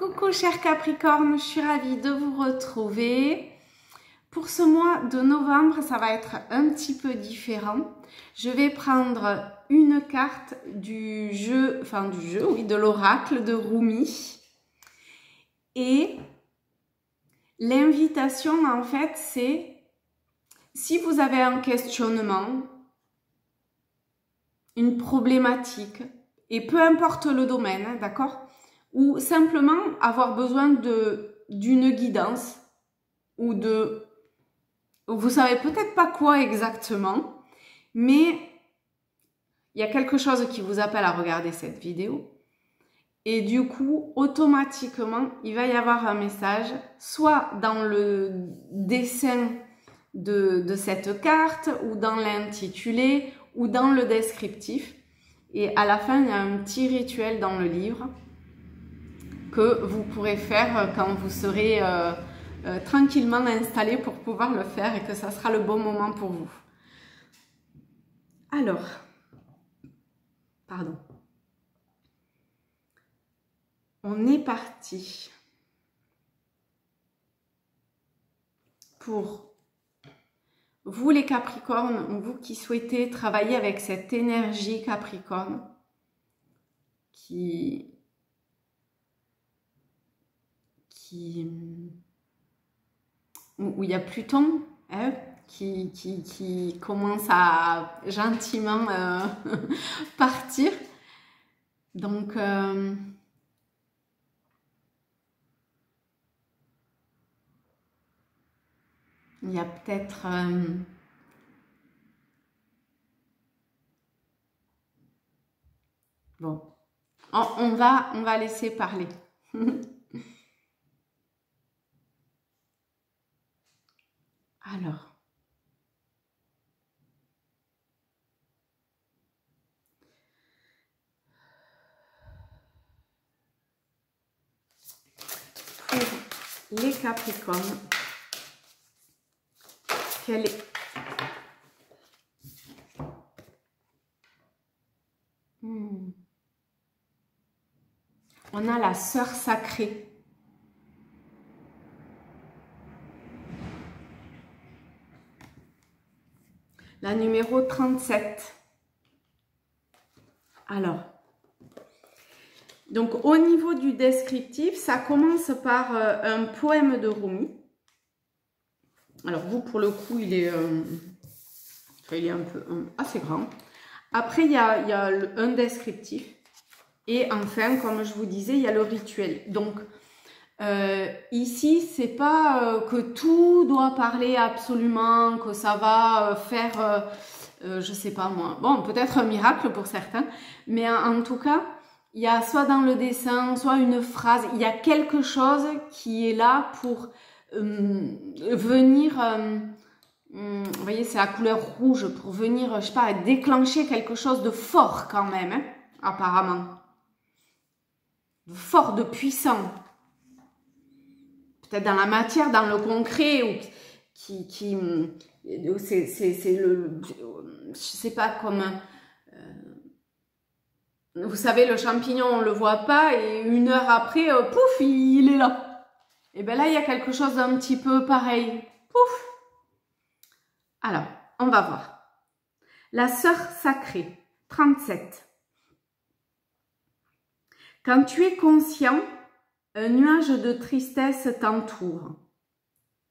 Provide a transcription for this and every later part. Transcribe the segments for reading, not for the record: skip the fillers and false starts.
Coucou chers Capricornes, je suis ravie de vous retrouver. Pour ce mois de novembre, ça va être un petit peu différent. Je vais prendre une carte du jeu, oui, de l'oracle de Rumi. Et l'invitation, en fait, c'est si vous avez un questionnement, une problématique, et peu importe le domaine, hein, d'accord ? Ou simplement avoir besoin d'une guidance ou de... Vous savez peut-être pas quoi exactement, mais il y a quelque chose qui vous appelle à regarder cette vidéo. Et du coup, automatiquement, il va y avoir un message, soit dans le dessin de cette carte, ou dans l'intitulé, ou dans le descriptif. Et à la fin, il y a un petit rituel dans le livre que vous pourrez faire quand vous serez tranquillement installé pour pouvoir le faire et que ça sera le bon moment pour vous. Alors, pardon. On est parti pour vous les Capricornes, vous qui souhaitez travailler avec cette énergie Capricorne où il y a Pluton hein, qui commence à gentiment partir. Donc, il y a peut-être... bon, on va laisser parler. Alors, pour les Capricornes, quelle est... On a la sœur sacrée. La numéro 37. Alors, donc au niveau du descriptif, ça commence par un poème de Rumi. Alors vous, pour le coup, il est un peu assez grand. Après, il y a un descriptif. Et enfin, comme je vous disais, il y a le rituel. Donc, ici, c'est pas que tout doit parler absolument, que ça va faire, je sais pas moi, bon, peut-être un miracle pour certains, mais en tout cas, il y a soit dans le dessin, soit une phrase, il y a quelque chose qui est là pour venir, vous voyez, c'est la couleur rouge, pour venir, je sais pas, déclencher quelque chose de fort quand même, hein, apparemment. De fort, de puissant. Peut-être dans la matière, dans le concret, ou c'est le, je sais pas, comme, vous savez, le champignon, on le voit pas, et une heure après, pouf, il est là. Et bien là, il y a quelque chose d'un petit peu pareil. Pouf. Alors, on va voir. La sœur sacrée, 37. Quand tu es conscient, un nuage de tristesse t'entoure.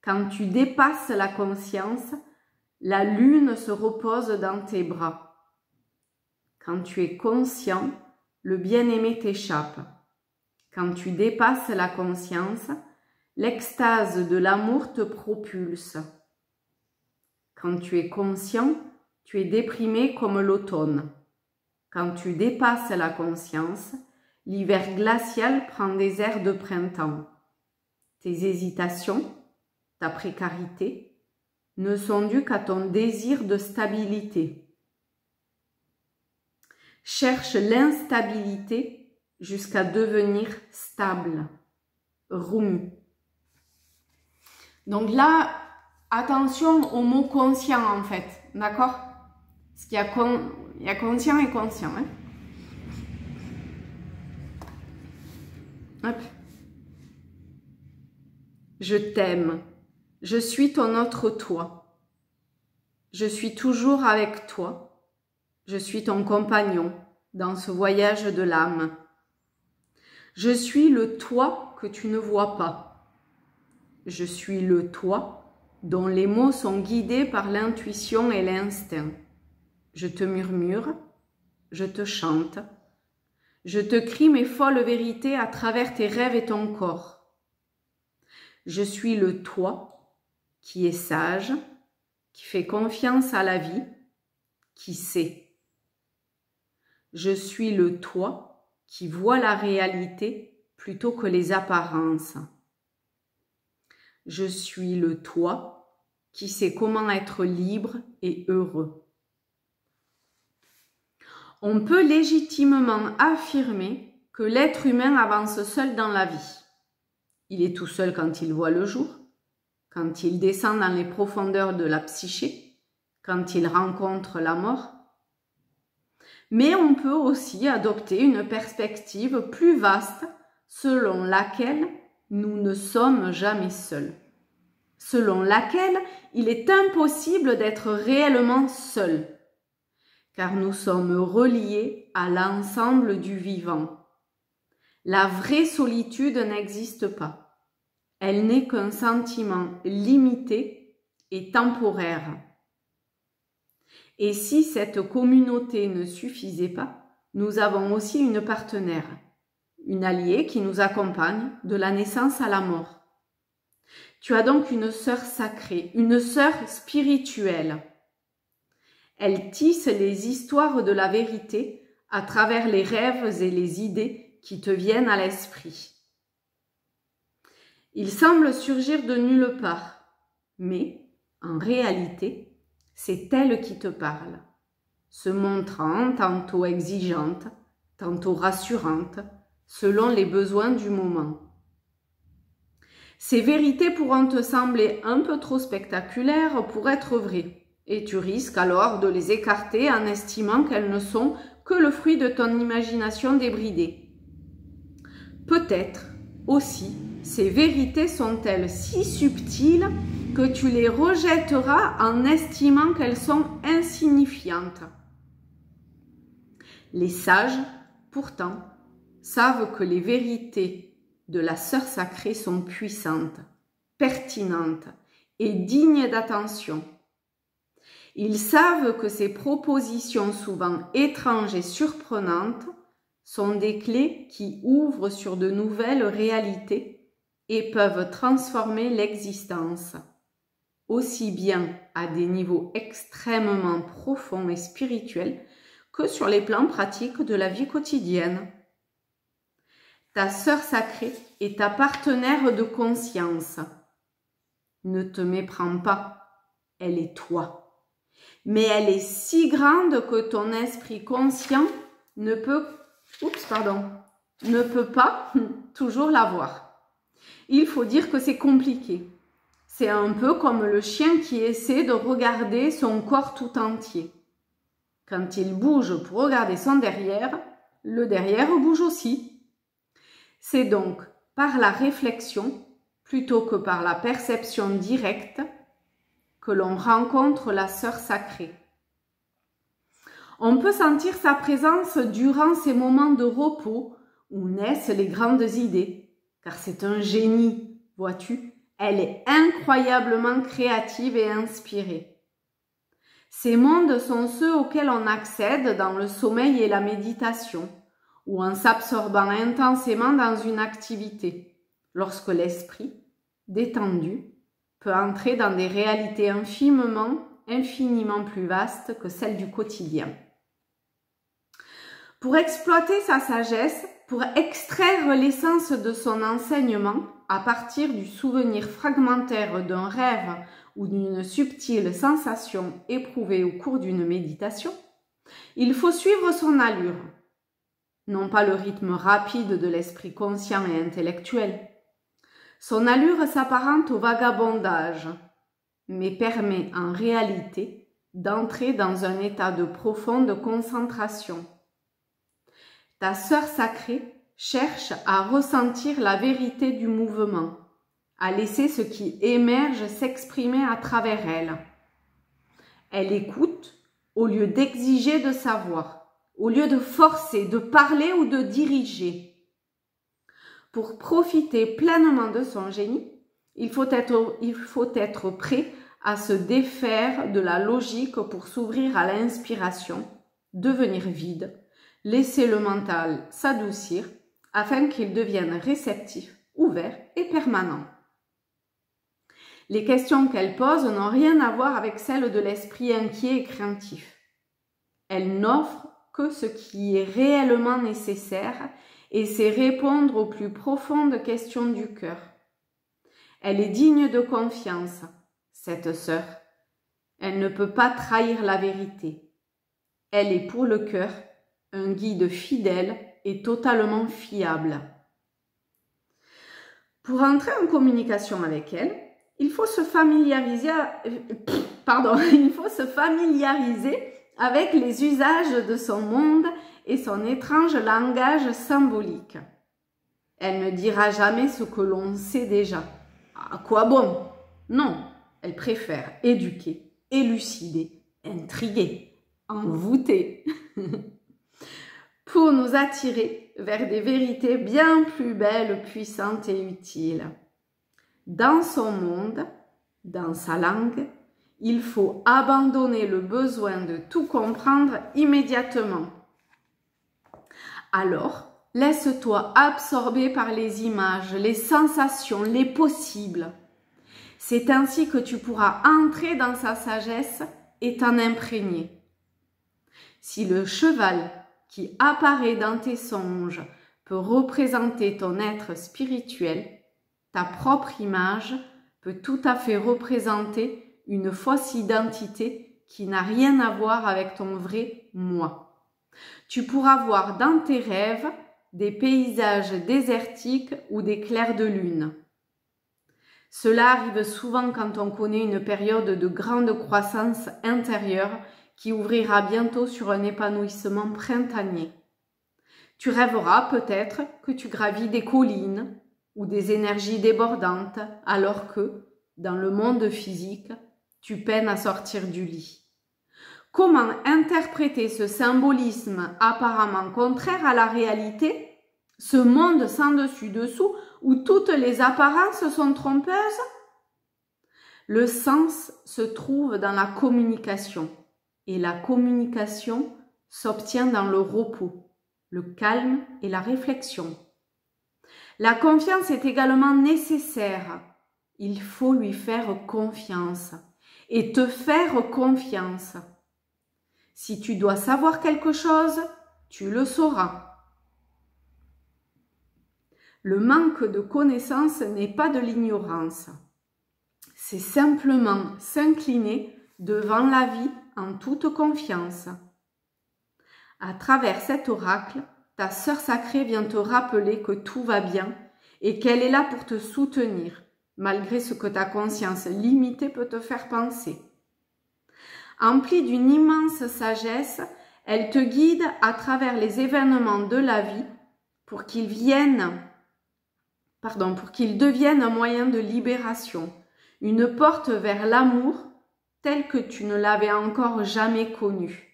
Quand tu dépasses la conscience, la lune se repose dans tes bras. Quand tu es conscient, le bien-aimé t'échappe. Quand tu dépasses la conscience, l'extase de l'amour te propulse. Quand tu es conscient, tu es déprimé comme l'automne. Quand tu dépasses la conscience, l'hiver glacial prend des airs de printemps. Tes hésitations, ta précarité, ne sont dues qu'à ton désir de stabilité. Cherche l'instabilité jusqu'à devenir stable. Rumi. Donc là, attention au mot conscient en fait, d'accord ? Parce qu'il y a conscient et conscient. Hein. Hop. Je t'aime. Je suis ton autre toi. Je suis toujours avec toi. Je suis ton compagnon dans ce voyage de l'âme. Je suis le toi que tu ne vois pas. Je suis le toi dont les mots sont guidés par l'intuition et l'instinct. Je te murmure, je te chante. Je te crie mes folles vérités à travers tes rêves et ton corps. Je suis le toi qui est sage, qui fait confiance à la vie, qui sait. Je suis le toi qui voit la réalité plutôt que les apparences. Je suis le toi qui sait comment être libre et heureux. On peut légitimement affirmer que l'être humain avance seul dans la vie. Il est tout seul quand il voit le jour, quand il descend dans les profondeurs de la psyché, quand il rencontre la mort. Mais on peut aussi adopter une perspective plus vaste selon laquelle nous ne sommes jamais seuls, selon laquelle il est impossible d'être réellement seul, car nous sommes reliés à l'ensemble du vivant. La vraie solitude n'existe pas. Elle n'est qu'un sentiment limité et temporaire. Et si cette communauté ne suffisait pas, nous avons aussi une partenaire, une alliée qui nous accompagne de la naissance à la mort. Tu as donc une sœur sacrée, une sœur spirituelle. Elle tisse les histoires de la vérité à travers les rêves et les idées qui te viennent à l'esprit. Il semble surgir de nulle part, mais en réalité, c'est elle qui te parle, se montrant tantôt exigeante, tantôt rassurante, selon les besoins du moment. Ces vérités pourront te sembler un peu trop spectaculaires pour être vraies, et tu risques alors de les écarter en estimant qu'elles ne sont que le fruit de ton imagination débridée. Peut-être aussi ces vérités sont-elles si subtiles que tu les rejetteras en estimant qu'elles sont insignifiantes. Les sages, pourtant, savent que les vérités de la sœur sacrée sont puissantes, pertinentes et dignes d'attention. Ils savent que ces propositions souvent étranges et surprenantes sont des clés qui ouvrent sur de nouvelles réalités et peuvent transformer l'existence, aussi bien à des niveaux extrêmement profonds et spirituels que sur les plans pratiques de la vie quotidienne. Ta sœur sacrée est ta partenaire de conscience. Ne te méprends pas, elle est toi. Mais elle est si grande que ton esprit conscient ne peut pas toujours la voir. Il faut dire que c'est compliqué. C'est un peu comme le chien qui essaie de regarder son corps tout entier. Quand il bouge pour regarder son derrière, le derrière bouge aussi. C'est donc par la réflexion, plutôt que par la perception directe, que l'on rencontre la sœur sacrée. On peut sentir sa présence durant ces moments de repos où naissent les grandes idées, car c'est un génie, vois-tu, elle est incroyablement créative et inspirée. Ces mondes sont ceux auxquels on accède dans le sommeil et la méditation, ou en s'absorbant intensément dans une activité, lorsque l'esprit, détendu, peut entrer dans des réalités infiniment plus vastes que celles du quotidien. Pour exploiter sa sagesse, pour extraire l'essence de son enseignement à partir du souvenir fragmentaire d'un rêve ou d'une subtile sensation éprouvée au cours d'une méditation, il faut suivre son allure, non pas le rythme rapide de l'esprit conscient et intellectuel. Son allure s'apparente au vagabondage, mais permet en réalité d'entrer dans un état de profonde concentration. Ta sœur sacrée cherche à ressentir la vérité du mouvement, à laisser ce qui émerge s'exprimer à travers elle. Elle écoute au lieu d'exiger de savoir, au lieu de forcer, de parler ou de diriger. Pour profiter pleinement de son génie, il faut être prêt à se défaire de la logique pour s'ouvrir à l'inspiration, devenir vide, laisser le mental s'adoucir afin qu'il devienne réceptif, ouvert et permanent. Les questions qu'elle pose n'ont rien à voir avec celles de l'esprit inquiet et craintif. Elle n'offre que ce qui est réellement nécessaire et sait répondre aux plus profondes questions du cœur. Elle est digne de confiance, cette sœur. Elle ne peut pas trahir la vérité. Elle est pour le cœur un guide fidèle et totalement fiable. Pour entrer en communication avec elle, il faut se familiariser avec les usages de son monde et son étrange langage symbolique. Elle ne dira jamais ce que l'on sait déjà. À quoi bon? Non, elle préfère éduquer, élucider, intriguer, envoûter, pour nous attirer vers des vérités bien plus belles, puissantes et utiles. Dans son monde, dans sa langue, il faut abandonner le besoin de tout comprendre immédiatement. Alors, laisse-toi absorber par les images, les sensations, les possibles. C'est ainsi que tu pourras entrer dans sa sagesse et t'en imprégner. Si le cheval qui apparaît dans tes songes peut représenter ton être spirituel, ta propre image peut tout à fait représenter une fausse identité qui n'a rien à voir avec ton vrai moi. Tu pourras voir dans tes rêves des paysages désertiques ou des clairs de lune. Cela arrive souvent quand on connaît une période de grande croissance intérieure qui ouvrira bientôt sur un épanouissement printanier. Tu rêveras peut-être que tu gravis des collines ou des énergies débordantes alors que, dans le monde physique, tu peines à sortir du lit. Comment interpréter ce symbolisme apparemment contraire à la réalité, ce monde sans dessus-dessous où toutes les apparences sont trompeuses? Le sens se trouve dans la communication et la communication s'obtient dans le repos, le calme et la réflexion. La confiance est également nécessaire. Il faut lui faire confiance et te faire confiance. Si tu dois savoir quelque chose, tu le sauras. Le manque de connaissance n'est pas de l'ignorance. C'est simplement s'incliner devant la vie en toute confiance. À travers cet oracle, ta sœur sacrée vient te rappeler que tout va bien et qu'elle est là pour te soutenir, malgré ce que ta conscience limitée peut te faire penser. Emplie d'une immense sagesse, elle te guide à travers les événements de la vie pour qu'ils deviennent un moyen de libération, une porte vers l'amour tel que tu ne l'avais encore jamais connu.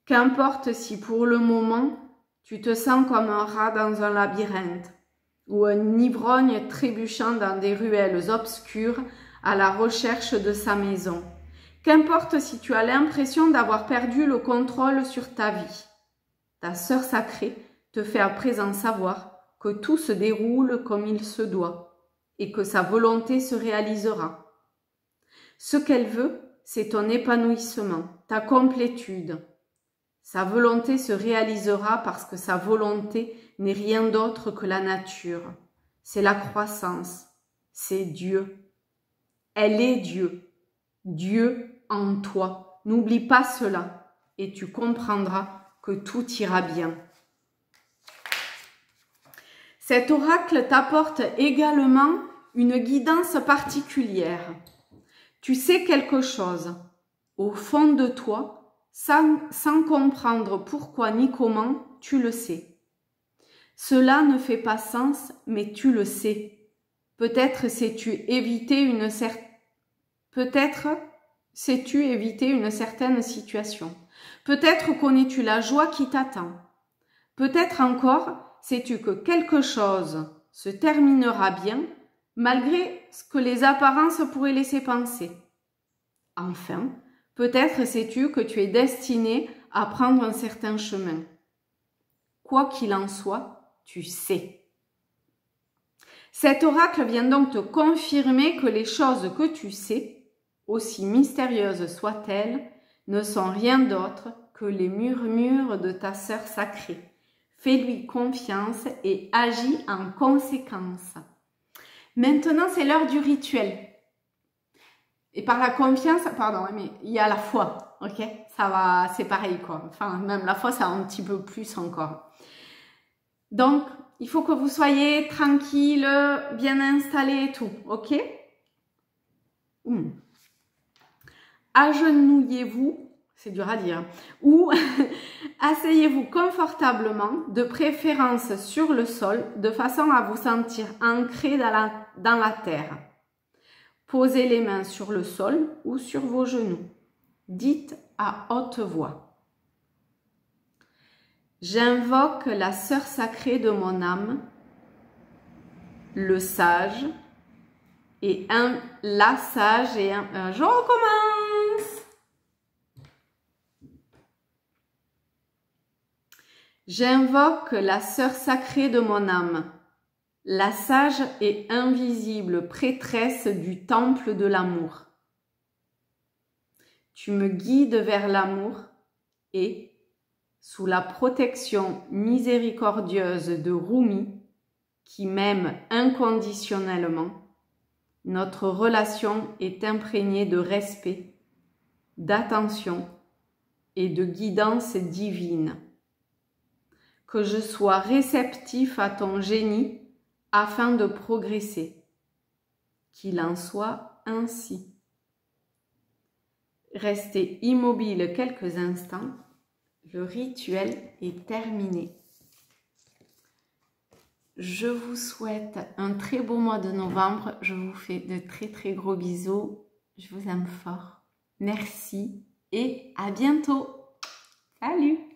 Qu'importe si pour le moment, tu te sens comme un rat dans un labyrinthe ou un ivrogne trébuchant dans des ruelles obscures à la recherche de sa maison. Qu'importe si tu as l'impression d'avoir perdu le contrôle sur ta vie. Ta sœur sacrée te fait à présent savoir que tout se déroule comme il se doit et que sa volonté se réalisera. Ce qu'elle veut, c'est ton épanouissement, ta complétude. Sa volonté se réalisera parce que sa volonté n'est rien d'autre que la nature. C'est la croissance, c'est Dieu. Elle est Dieu. Dieu en toi. N'oublie pas cela et tu comprendras que tout ira bien. Cet oracle t'apporte également une guidance particulière. Tu sais quelque chose, au fond de toi, sans comprendre pourquoi ni comment, tu le sais. Cela ne fait pas sens, mais tu le sais. Peut-être sais-tu éviter une certaine situation. Peut-être connais-tu la joie qui t'attend. Peut-être encore sais-tu que quelque chose se terminera bien malgré ce que les apparences pourraient laisser penser. Enfin, peut-être sais-tu que tu es destiné à prendre un certain chemin. Quoi qu'il en soit, tu sais. Cet oracle vient donc te confirmer que les choses que tu sais, aussi mystérieuses soient-elles, ne sont rien d'autre que les murmures de ta sœur sacrée. Fais-lui confiance et agis en conséquence. Maintenant, c'est l'heure du rituel. Et par la confiance, pardon, mais il y a la foi, ok? Ça va, c'est pareil quoi. Enfin, même la foi, ça un petit peu plus encore. Donc, il faut que vous soyez tranquille, bien installé et tout, ok? Agenouillez-vous, c'est dur à dire, ou asseyez-vous confortablement, de préférence sur le sol, de façon à vous sentir ancré dans la terre. Posez les mains sur le sol ou sur vos genoux. Dites à haute voix. J'invoque la sœur sacrée de mon âme, le sage, et la sage et je recommence. J'invoque la sœur sacrée de mon âme, la sage et invisible prêtresse du temple de l'amour. Tu me guides vers l'amour et, sous la protection miséricordieuse de Rumi, qui m'aime inconditionnellement, notre relation est imprégnée de respect, d'attention et de guidance divine. Que je sois réceptif à ton génie afin de progresser. Qu'il en soit ainsi. Restez immobile quelques instants. Le rituel est terminé. Je vous souhaite un très beau mois de novembre. Je vous fais de très très gros bisous. Je vous aime fort. Merci et à bientôt. Salut!